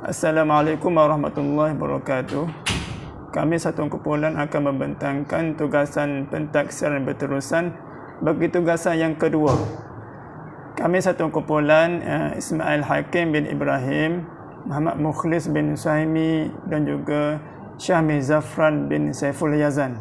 Assalamualaikum warahmatullahi wabarakatuh. Kami satu kumpulan akan membentangkan tugasan pentaksiran berterusan bagi tugasan yang kedua. Kami satu kumpulan Ismail Hakim bin Ibrahim, Muhammad Mukhlis bin Suhaimi dan juga Syahmi Zafran bin Saiful Yazan.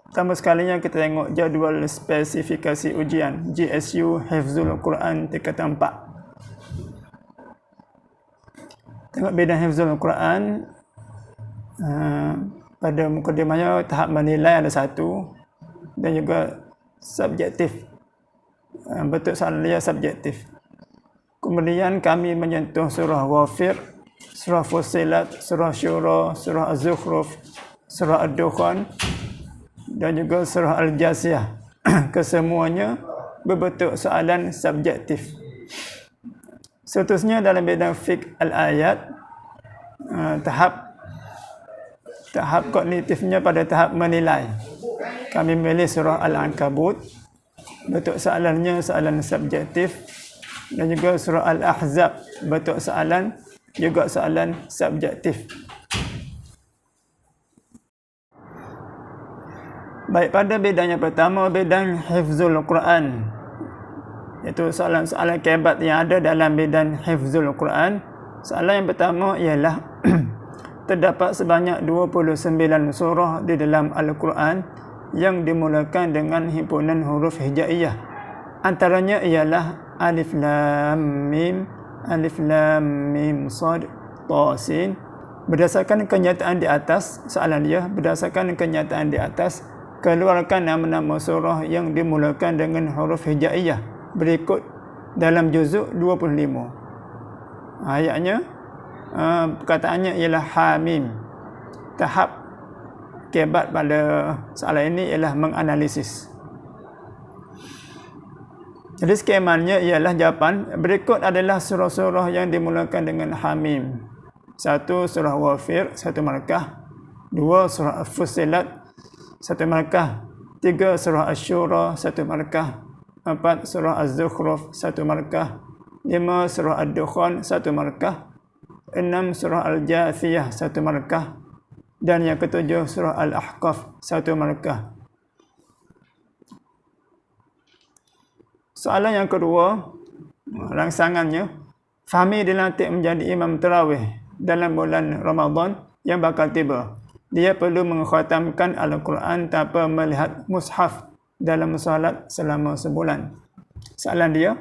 Pertama sekalinya kita tengok jadual spesifikasi ujian GSU Hifzul Quran tingkatan 4. Tengok bidang Hifzul Quran, pada mukadimahnya tahap menilai ada satu dan juga subjektif. Bentuk soalan dia subjektif. Kemudian kami menyentuh surah Ghafir, surah Fussilat, surah Syura, surah Az-Zukhruf, surah Ad-Dukhan dan juga surah Al-Jasiyah. Kesemuanya berbentuk soalan subjektif. Seterusnya dalam bidang fiqh al-ayat, tahap kognitifnya pada tahap menilai. Kami memilih surah Al-Ankabut, bentuk soalannya soalan subjektif, dan juga surah Al-Ahzab, bentuk soalan juga soalan subjektif. Baik, pada bidang yang pertama, bidang Hifzul Quran, iaitu soalan-soalan kebat yang ada dalam bidang Hifzul Quran. Soalan yang pertama ialah terdapat sebanyak 29 surah di dalam Al-Quran yang dimulakan dengan himpunan huruf hijaiyah. Antaranya ialah Alif Lam Mim Sad Ta Sin. Berdasarkan kenyataan di atas, soalan dia, berdasarkan kenyataan di atas, keluarkan nama-nama surah yang dimulakan dengan huruf hijaiyah berikut dalam juzuk 25. Ayatnya, perkataannya ialah Hamim. Tahap kebat pada soalan ini ialah menganalisis. Jadi skemanya ialah jawapan berikut adalah surah-surah yang dimulakan dengan Hamim. 1. Surah Ghafir, 1 markah. 2. Surah Fussilat, 1 markah. 3. Surah Asy-Syura, 1 markah. 4. Surah Az-Zukhruf, 1 markah. 5. Surah Ad-Dukhan, 1 markah. 6. Surah Al-Jasiyah, 1 markah. Dan yang ketujuh, surah Al-Ahqaf, 1 markah. Soalan yang kedua, rangsangannya, Fahmi dilantik menjadi imam tarawih dalam bulan Ramadan yang bakal tiba. Dia perlu mengkhatamkan Al-Quran tanpa melihat mushaf dalam solat selama sebulan. Soalan dia,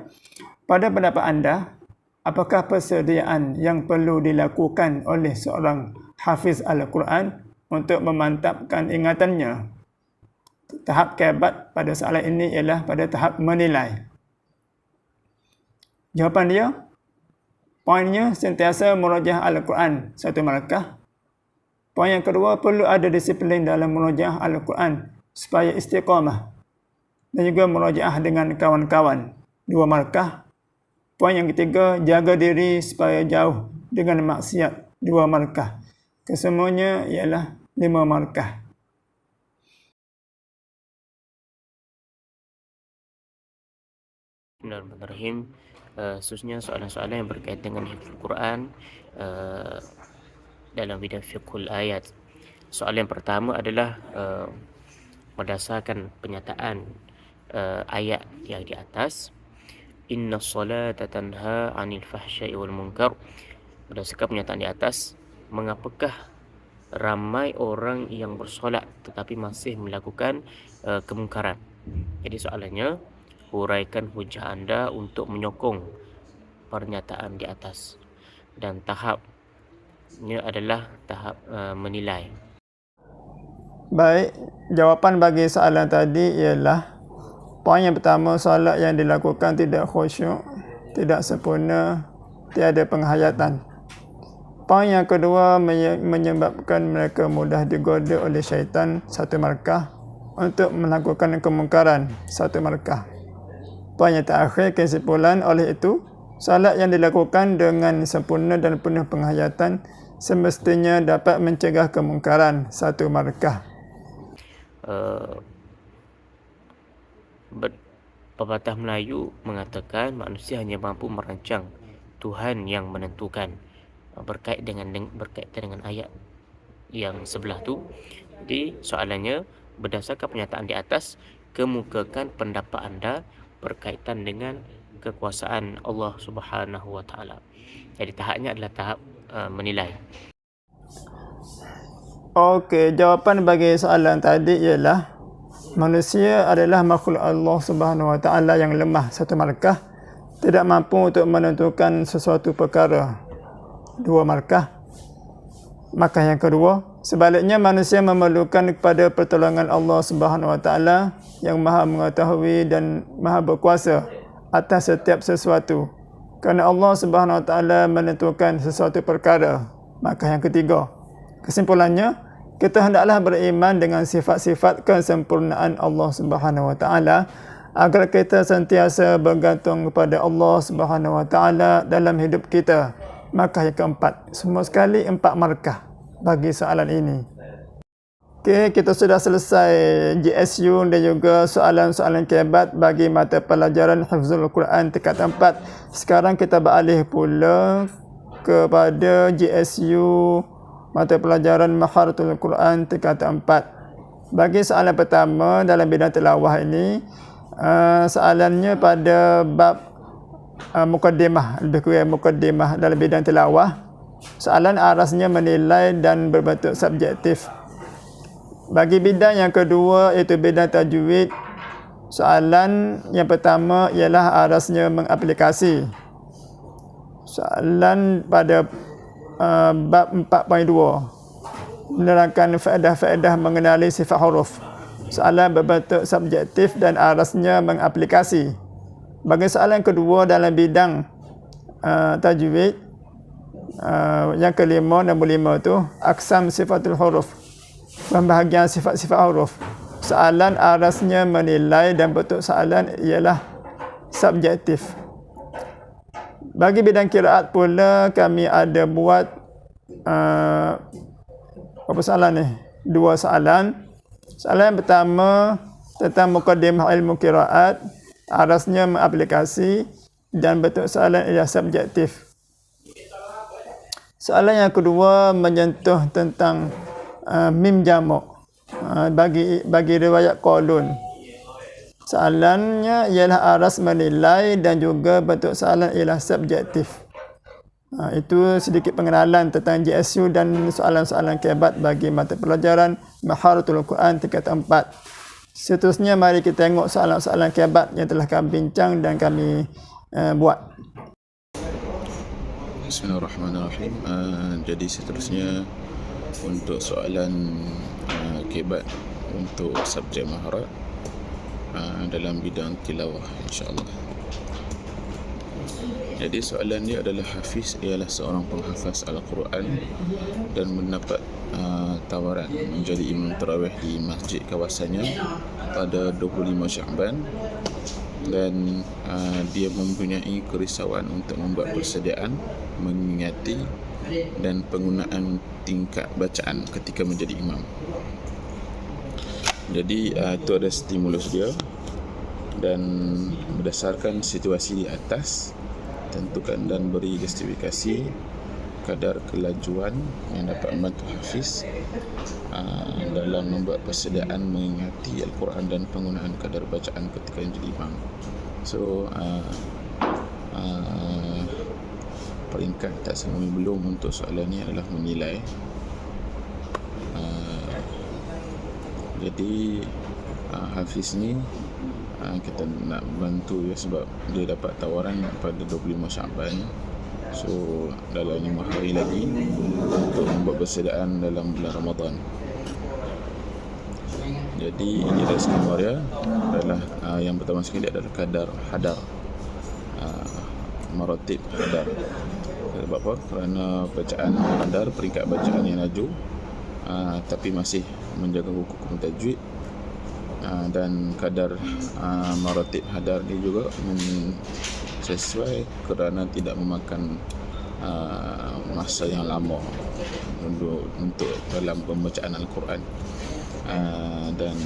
pada pendapat anda, apakah persediaan yang perlu dilakukan oleh seorang hafiz Al-Quran untuk memantapkan ingatannya? Tahap kebat pada soalan ini ialah pada tahap menilai. Jawapan dia, poinnya sentiasa murajaah Al-Quran, 1 markah. Poin yang kedua, perlu ada disiplin dalam murajaah Al-Quran supaya istiqamah, dan juga murajaah dengan kawan-kawan, 2 markah. Poin yang ketiga, jaga diri supaya jauh dengan maksiat, 2 markah. Kesemuanya ialah 5 markah. Bismillahirrahmanirrahim. Khususnya soalan-soalan yang berkaitan dengan hifzul Quran dalam bidang fiqhul ayat. Soalan yang pertama adalah berdasarkan penyataan ayat yang di atas, Inna salata tanha 'anil fahsya'i wal munkar. Berdasarkan penyataan di atas, mengapakah ramai orang yang bersolat tetapi masih melakukan kemungkaran? Jadi soalannya, huraikan hujah anda untuk menyokong pernyataan di atas, dan tahapnya adalah tahap menilai. Baik, jawapan bagi soalan tadi ialah poin yang pertama, solat yang dilakukan tidak khusyuk, tidak sempurna, tiada penghayatan. Poin yang kedua, menyebabkan mereka mudah digoda oleh syaitan, 1 markah, untuk melakukan kemungkaran, 1 markah. Poin yang terakhir, kesimpulan, oleh itu, solat yang dilakukan dengan sempurna dan penuh penghayatan semestinya dapat mencegah kemungkaran, 1 markah. Pepatah Melayu mengatakan manusia hanya mampu merancang, Tuhan yang menentukan. berkaitan dengan ayat yang sebelah tu. Jadi soalannya, berdasarkan pernyataan di atas, kemukakan pendapat anda berkaitan dengan kekuasaan Allah Subhanahu Wa Taala. Jadi tahapnya adalah tahap menilai. Okey, jawapan bagi soalan tadi ialah manusia adalah makhluk Allah Subhanahu Wa Taala yang lemah satu markah, tidak mampu untuk menentukan sesuatu perkara. Dua markah. Markah yang kedua, sebaliknya manusia memerlukan kepada pertolongan Allah Subhanahu Wa Taala yang Maha mengetahui dan Maha berkuasa atas setiap sesuatu. Kerana Allah Subhanahu Wa Taala menentukan sesuatu perkara. Markah yang ketiga, kesimpulannya, kita hendaklah beriman dengan sifat-sifat kesempurnaan Allah Subhanahu Wa Taala agar kita sentiasa bergantung kepada Allah Subhanahu Wa Taala dalam hidup kita. Markah yang keempat, semua sekali 4 markah bagi soalan ini. Okey, kita sudah selesai GSU dan juga soalan-soalan kebat bagi mata pelajaran Hifzul Quran tingkat 4. Sekarang kita beralih pula kepada GSU mata pelajaran Maharatul Quran tingkat 4. Bagi soalan pertama dalam bidang tilawah ini, soalannya pada bab mukaddimah, lebih kurang mukaddimah dalam bidang tilawah. Soalan arasnya menilai dan berbentuk subjektif. Bagi bidang yang kedua iaitu bidang tajwid, soalan yang pertama ialah arasnya mengaplikasi. Soalan pada bab 4.2 menerangkan faedah-faedah mengenali sifat huruf. Soalan berbentuk subjektif dan arasnya mengaplikasi. Bagi soalan kedua dalam bidang tajwid, yang kelima, nombor 5 tu, aksam sifatul huruf, pembahagian sifat-sifat huruf. Soalan arasnya menilai dan bentuk soalan ialah subjektif. Bagi bidang qiraat pula, kami ada buat berapa soalan ni? 2 soalan. Soalan yang pertama tentang muqaddimah ilmu qiraat, arasnya mengaplikasi dan bentuk soalan ialah subjektif. Soalan yang kedua menyentuh tentang mim jamak bagi riwayat qalun. Soalannya ialah aras menilai dan juga bentuk soalan ialah subjektif. Itu sedikit pengenalan tentang GSU dan soalan-soalan kebat bagi mata pelajaran Maharatul Quran tingkat 4. Seterusnya mari kita tengok soalan-soalan kebat yang telah kami bincang dan kami buat. Bismillahirrahmanirrahim. Jadi seterusnya untuk soalan kebat untuk subjek maharat dalam bidang tilawah, insya-Allah. Jadi soalan dia adalah Hafiz ialah seorang penghafaz Al-Quran dan mendapat tawaran menjadi imam tarawih di masjid kawasannya pada 25 Sya'ban, dan dia mempunyai kerisauan untuk membuat persediaan mengingati dan penggunaan tingkat bacaan ketika menjadi imam. Jadi itu ada stimulus dia, dan berdasarkan situasi di atas, tentukan dan beri justifikasi kadar kelajuan yang dapat membantu Hafiz dalam membuat persediaan mengingati Al-Quran dan penggunaan kadar bacaan ketika menjadi imam. So peringkat tak semui belum untuk soalan ini adalah menilai. Jadi Hafiz ni kita nak bantu dia sebab dia dapat tawaran pada 25 Sya'ban. So dalam 5 hari lagi untuk membuat persediaan dalam bulan Ramadan. Jadi ini adalah skema dia adalah yang pertama sekali adalah kadar hadar, maratib hadar. Sebab apa? Kerana bacaan hadar, peringkat bacaan yang laju, tapi masih menjaga hukum tajwid, dan kadar maratib hadar ni juga sesuai kerana tidak memakan masa yang lama untuk dalam pembacaan Al-Quran, dan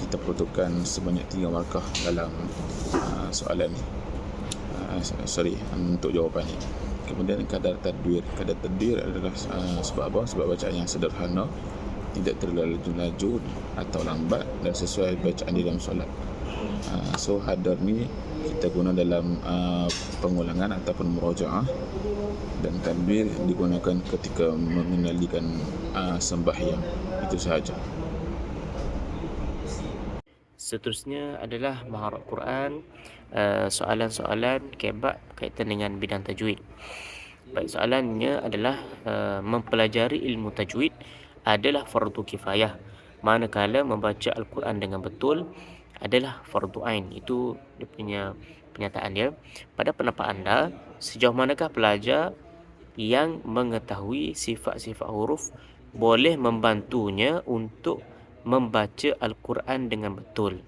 kita perlukan sebanyak 3 markah dalam soalan ni, untuk jawapan ni. Kemudian kadar tadbir. Kadar tadbir adalah sebab apa? Sebab bacaan yang sederhana, tidak terlalu laju atau lambat dan sesuai bacaan di dalam solat. So hadar ni kita guna dalam pengulangan ataupun murajaah, dan tadbir digunakan ketika mengendalikan sembahyang. Itu sahaja. Seterusnya adalah maharat Quran, soalan-soalan kebak kaitan dengan bidang tajwid. Baik, soalannya adalah mempelajari ilmu tajwid adalah fardu kifayah, manakala membaca Al-Quran dengan betul adalah fardu ain. Itu dia punya pernyataan dia. Pada pendapat anda, sejauh manakah pelajar yang mengetahui sifat-sifat huruf boleh membantunya untuk membaca Al-Quran dengan betul?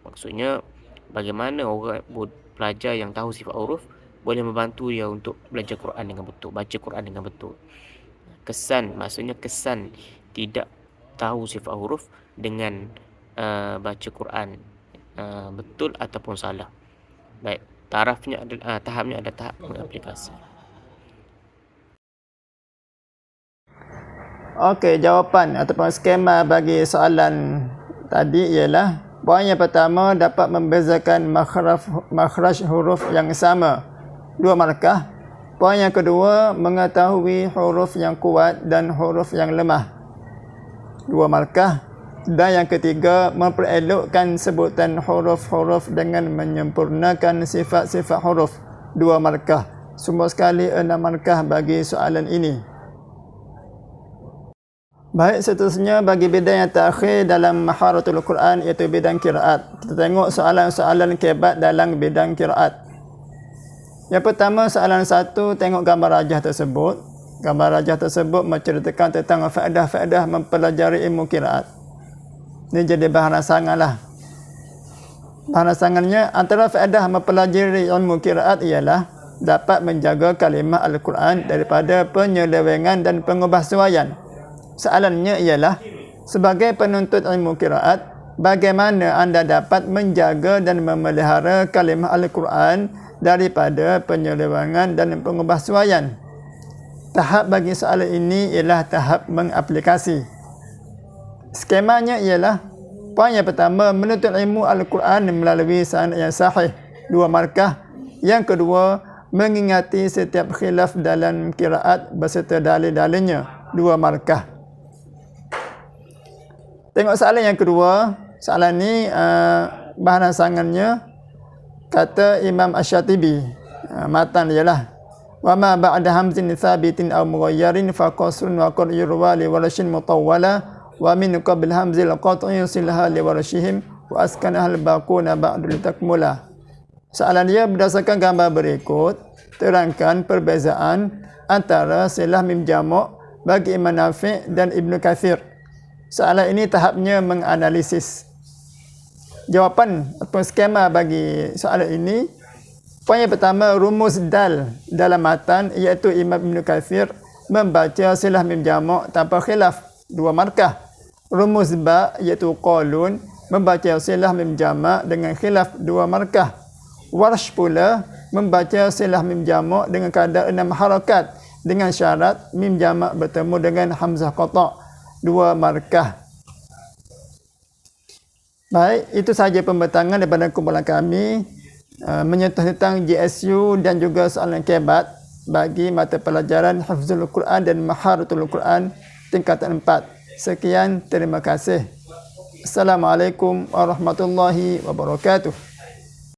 Maksudnya, bagaimana orang pelajar yang tahu sifat huruf boleh membantu dia untuk belajar Quran dengan betul, baca Quran dengan betul. Maksudnya kesan tidak tahu sifat huruf dengan baca Quran betul ataupun salah. Baik, tahapnya ada tahap mengaplikasi. Okey, jawapan ataupun skema bagi soalan tadi ialah poin yang pertama, dapat membezakan makhraj huruf yang sama, 2 markah. Poin yang kedua, mengetahui huruf yang kuat dan huruf yang lemah, 2 markah. Dan yang ketiga, memperelokkan sebutan huruf-huruf dengan menyempurnakan sifat-sifat huruf, 2 markah. Semua sekali 6 markah bagi soalan ini. Baik, seterusnya bagi bidang yang terakhir dalam maharatul Quran, iaitu bidang qiraat. Kita tengok soalan-soalan kebat dalam bidang qiraat. Yang pertama, soalan 1, tengok gambar rajah tersebut. Gambar rajah tersebut menceritakan tentang faedah-faedah mempelajari ilmu qiraat. Ini jadi bahan rasangan lah. Bahan rasangannya, antara faedah mempelajari ilmu qiraat ialah dapat menjaga kalimah Al-Quran daripada penyelewengan dan pengubahsuaian. Soalannya ialah, sebagai penuntut ilmu qiraat, bagaimana anda dapat menjaga dan memelihara kalimah Al-Quran daripada penyelewengan dan pengubahsuaian? Tahap bagi soalan ini ialah tahap mengaplikasi. Skemanya ialah, poin yang pertama, menuntut ilmu Al-Quran melalui sanad yang sahih, 2 markah. Yang kedua, mengingati setiap khilaf dalam qiraat beserta dalil-dalilnya, 2 markah. Tengok soalan yang kedua. Soalan ni bahan rasangannya kata Imam Asy-Syatibi. Matan dia lah. Wa ma ba'da hamzin thabitin aw mughayyarin fa qasrun wa qad yurwa li warashin mutawwala wa min qabl hamzil qat'i silha li warashihim wa askanaha al-baquna ba'du litakmula. Soalan dia berdasarkan gambar berikut. Terangkan perbezaan antara silah mim jamak bagi Imam Nafi' dan Ibnu Katsir. Soalan ini tahapnya menganalisis. Jawapan atau skema bagi soalan ini, poin yang pertama, rumus dal dalam matan iaitu Imam Ibn Katsir membaca silah mim jamak tanpa khilaf, 2 markah. Rumus ba iaitu qalun membaca silah mim jamak dengan khilaf, 2 markah. Warsh pula membaca silah mim jamak dengan kadar 6 harakat dengan syarat mim jamak bertemu dengan hamzah qata', 2 markah. Baik, itu sahaja pembentangan daripada kumpulan kami menyentuh tentang GSU dan juga soalan kebat bagi mata pelajaran Hifzul Quran dan Maharatul Quran tingkatan 4. Sekian, terima kasih. Assalamualaikum warahmatullahi wabarakatuh.